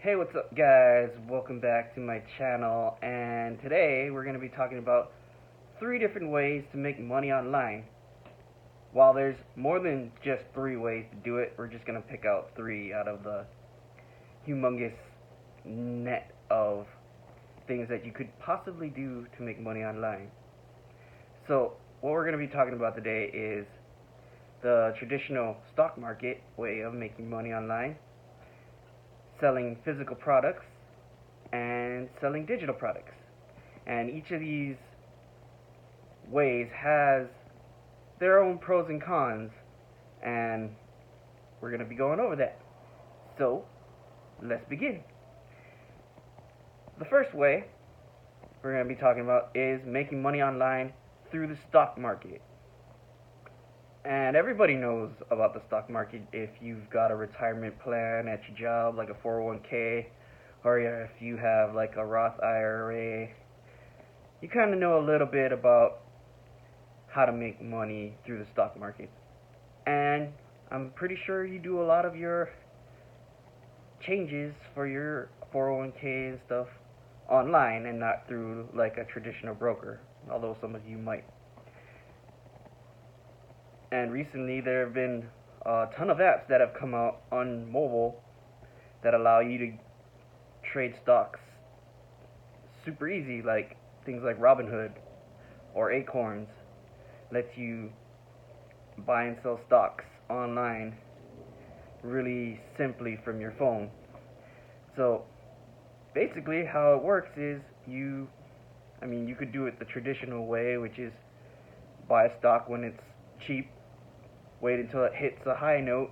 Hey, what's up, guys? Welcome back to my channel, and today we're going to be talking about 3 different ways to make money online. While there's more than just 3 ways to do it, we're just going to pick out 3 out of the humongous net of things that you could possibly do to make money online. So, what we're going to be talking about today is the traditional stock market way of making money online, selling physical products, and selling digital products. And each of these ways has their own pros and cons, and we're going to be going over that. So, let's begin. The first way we're going to be talking about is making money online through the stock market. And everybody knows about the stock market if you've got a retirement plan at your job, like a 401k, or if you have like a Roth IRA. You kind of know a little bit about how to make money through the stock market. And I'm pretty sure you do a lot of your changes for your 401k and stuff online and not through like a traditional broker, although some of you might. And recently there have been a ton of apps that have come out on mobile that allow you to trade stocks super easy, like things like Robinhood or Acorns lets you buy and sell stocks online really simply from your phone. So basically how it works is you could do it the traditional way, which is buy a stock when it's cheap, wait until it hits a high note,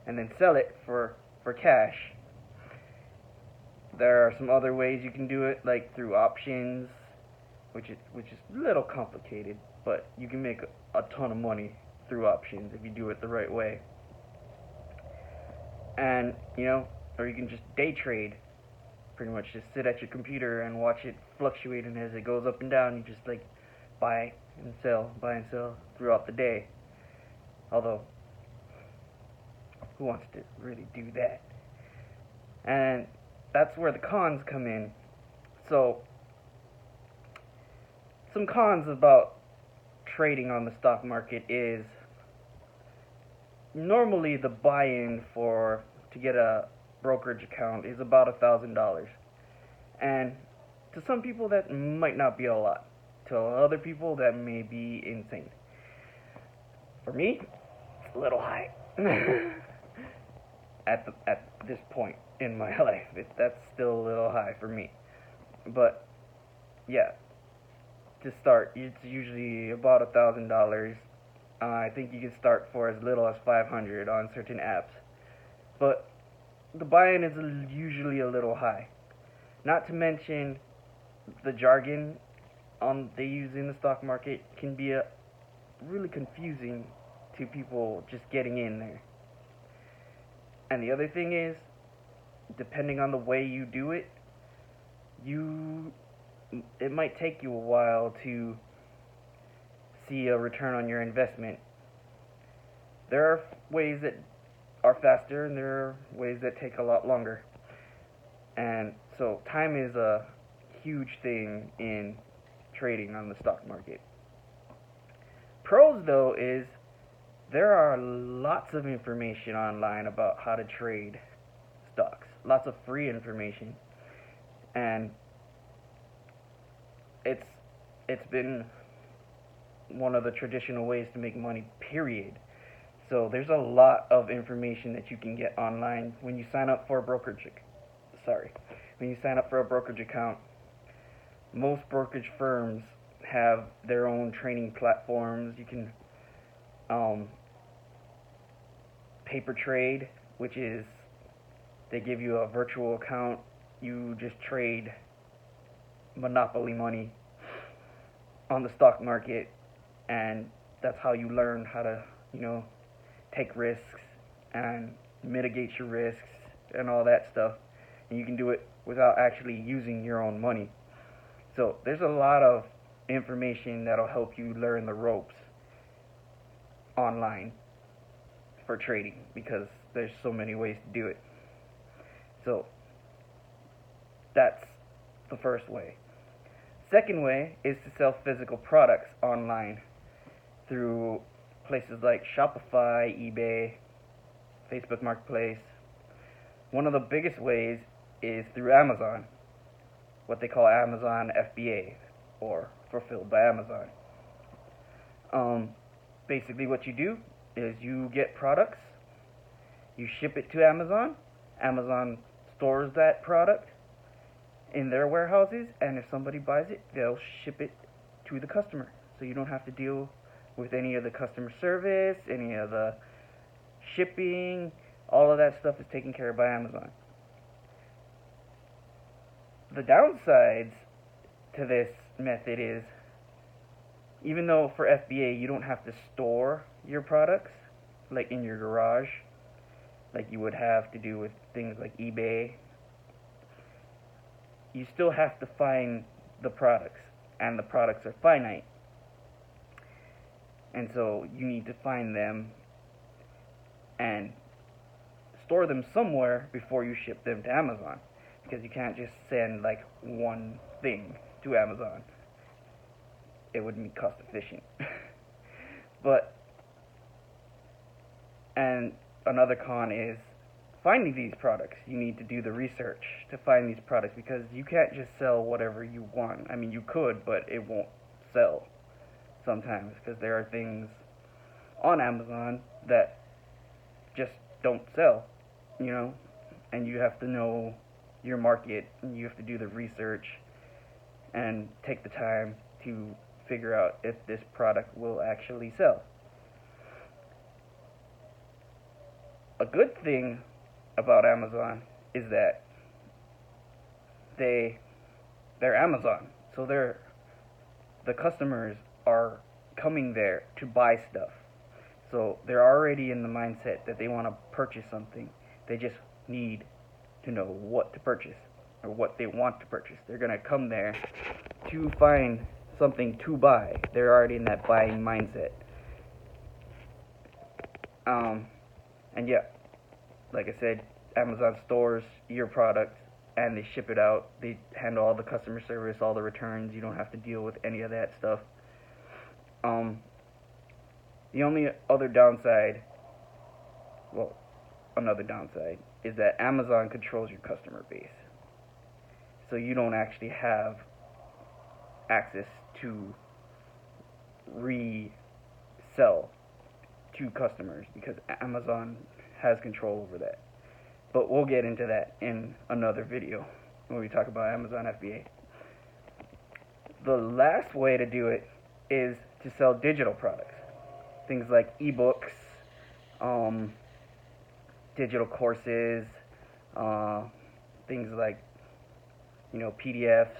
and then sell it for cash. There are some other ways you can do it, like through options, which is a little complicated, but you can make a ton of money through options if you do it the right way. And or you can just day trade, pretty much just sit at your computer and watch it fluctuate, and as it goes up and down, you just like buy and sell throughout the day. Although, who wants to really do that? And that's where the cons come in. So, some cons about trading on the stock market is normally the buy-in to get a brokerage account is about $1,000. And to some people that might not be a lot. To other people that may be insane. For me, it's a little high. at this point in my life, that's still a little high for me. But yeah, to start, it's usually about $1,000. I think you can start for as little as 500 on certain apps. But the buy-in is usually a little high. Not to mention the jargon they use in the stock market can be really confusing to people just getting in there. And the other thing is, depending on the way you do it, it might take you a while to see a return on your investment. There are ways that are faster, and there are ways that take a lot longer. And so time is a huge thing in trading on the stock market. Pros, though, is there are lots of information online about how to trade stocks. Lots of free information. And it's been one of the traditional ways to make money, period. So there's a lot of information that you can get online when you sign up for a brokerage account. Most brokerage firms have their own training platforms. You can paper trade, which is they give you a virtual account. You just trade monopoly money on the stock market, and that's how you learn how to take risks and mitigate your risks and all that stuff. And you can do it without actually using your own money. So there's a lot of information that'll help you learn the ropes online for trading, because there's so many ways to do it. So That's the first way. Second way is to sell physical products online through places like Shopify, eBay, Facebook Marketplace. One of the biggest ways is through Amazon, what they call Amazon FBA, or Fulfilled by Amazon. Basically what you do is you get products, you ship it to Amazon, Amazon stores that product in their warehouses, and if somebody buys it, they'll ship it to the customer. So you don't have to deal with any of the customer service, any of the shipping. All of that stuff is taken care of by Amazon. The downsides to this method is, even though for FBA you don't have to store your products like in your garage, like you would have to do with things like eBay, you still have to find the products, and the products are finite. And so you need to find them and store them somewhere before you ship them to Amazon, because you can't just send like one thing to Amazon. It wouldn't be cost efficient. And another con is finding these products. You need to do the research to find these products, because you can't just sell whatever you want. I mean, you could, but it won't sell sometimes, because there are things on Amazon that just don't sell, and you have to know your market, and you have to do the research and take the time to figure out if this product will actually sell. A good thing about Amazon is that they're Amazon, so the customers are coming there to buy stuff. So they're already in the mindset that they want to purchase something. They just need to know what to purchase or what they want to purchase. They're going to come there to find something to buy. They're already in that buying mindset. And yeah, like I said, Amazon stores your product and they ship it out. They handle all the customer service, all the returns. You don't have to deal with any of that stuff. The only other downside, another downside, is that Amazon controls your customer base. So you don't actually have access to resell to customers, because Amazon has control over that. But we'll get into that in another video when we talk about Amazon FBA. The last way to do it is to sell digital products. Things like ebooks, digital courses, things like, PDFs,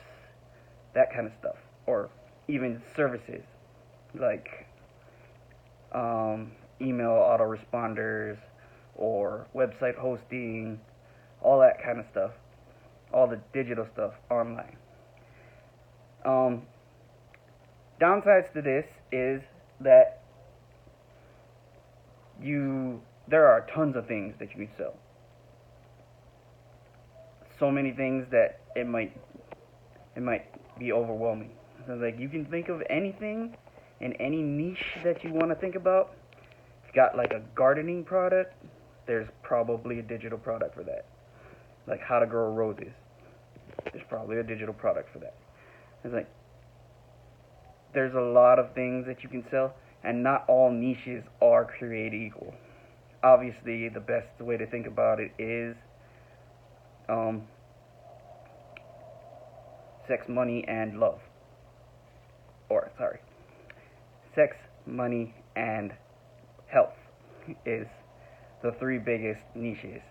that kind of stuff. Or even services like email autoresponders or website hosting, all that kind of stuff, all the digital stuff online. Downsides to this is that there are tons of things that you can sell. So many things that it might be overwhelming. So like, you can think of anything in any niche that you want to think about. If you got like a gardening product, there's probably a digital product for that. Like how to grow roses, there's probably a digital product for that. It's like, there's a lot of things that you can sell, and not all niches are created equal. Obviously, the best way to think about it is sex, money, and love. Sex, money, and health is the three biggest niches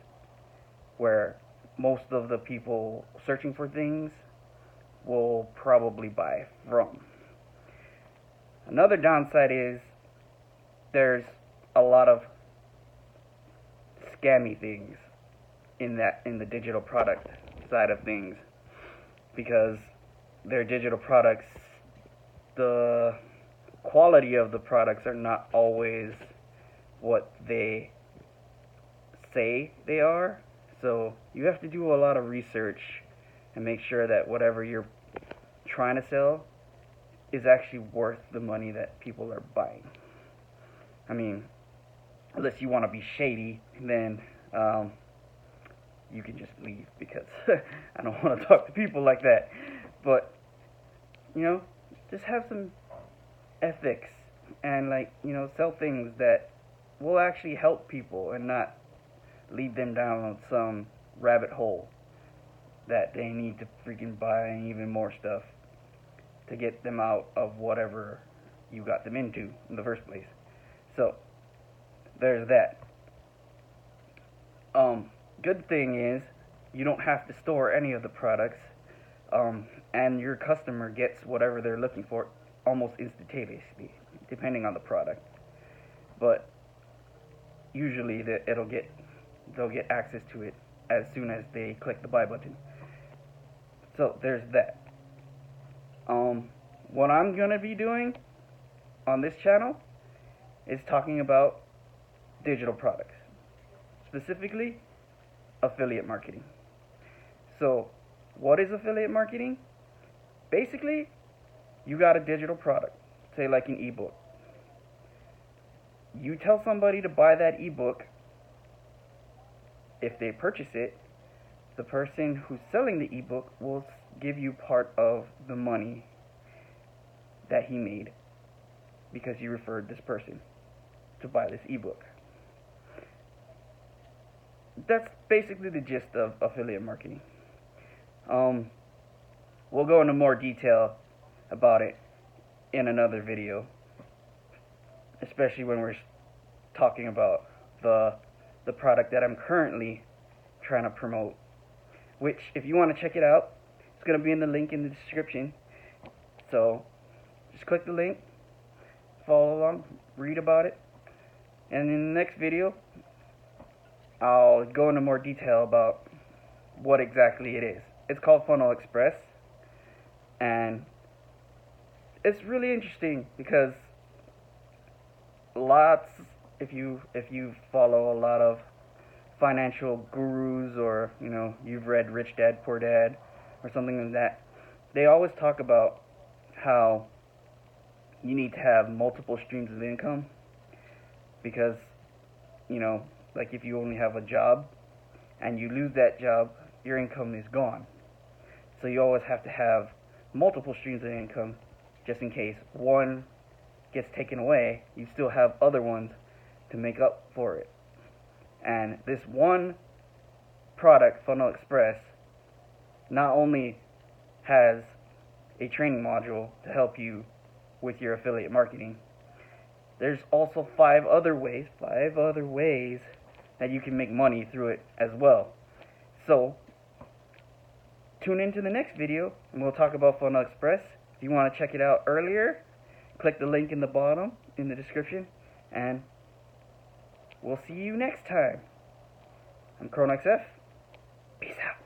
where most of the people searching for things will probably buy from. Another downside is there's a lot of scammy things in the digital product side of things, because their digital products, the quality of the products are not always what they say they are. So you have to do a lot of research and make sure that whatever you're trying to sell is actually worth the money that people are buying. I mean, unless you want to be shady, then you can just leave, because I don't want to talk to people like that. But, you know, just have some ethics and, like, you know, sell things that will actually help people and not lead them down some rabbit hole that they need to freaking buy even more stuff to get them out of whatever you got them into in the first place. So, there's that. Good thing is, you don't have to store any of the products, and your customer gets whatever they're looking for almost instantaneously, depending on the product. But usually they'll get access to it as soon as they click the buy button. So there's that. What I'm gonna be doing on this channel is talking about digital products, specifically affiliate marketing. So, what is affiliate marketing? Basically, you got a digital product, say like an ebook. You tell somebody to buy that ebook. If they purchase it, the person who's selling the ebook will give you part of the money that he made because you referred this person to buy this ebook. That's basically the gist of affiliate marketing. We'll go into more detail about it in another video, especially when we're talking about the product that I'm currently trying to promote, which, if you want to check it out, it's going to be in the link in the description. So just click the link, follow along, read about it, and in the next video I'll go into more detail about what exactly it is. It's called Funnel Express, and it's really interesting because if you follow a lot of financial gurus, or you know, you've read Rich Dad Poor Dad or something like that, they always talk about how you need to have multiple streams of income, because, you know, like if you only have a job and you lose that job, your income is gone. So you always have to have multiple streams of income, just in case one gets taken away, you still have other ones to make up for it. And this one product, Funnel Express, not only has a training module to help you with your affiliate marketing, there's also five other ways that you can make money through it as well. So tune into the next video and we'll talk about Funnel Express. If you want to check it out earlier, click the link in the bottom in the description, and we'll see you next time. I'm ChronoXF. Peace out.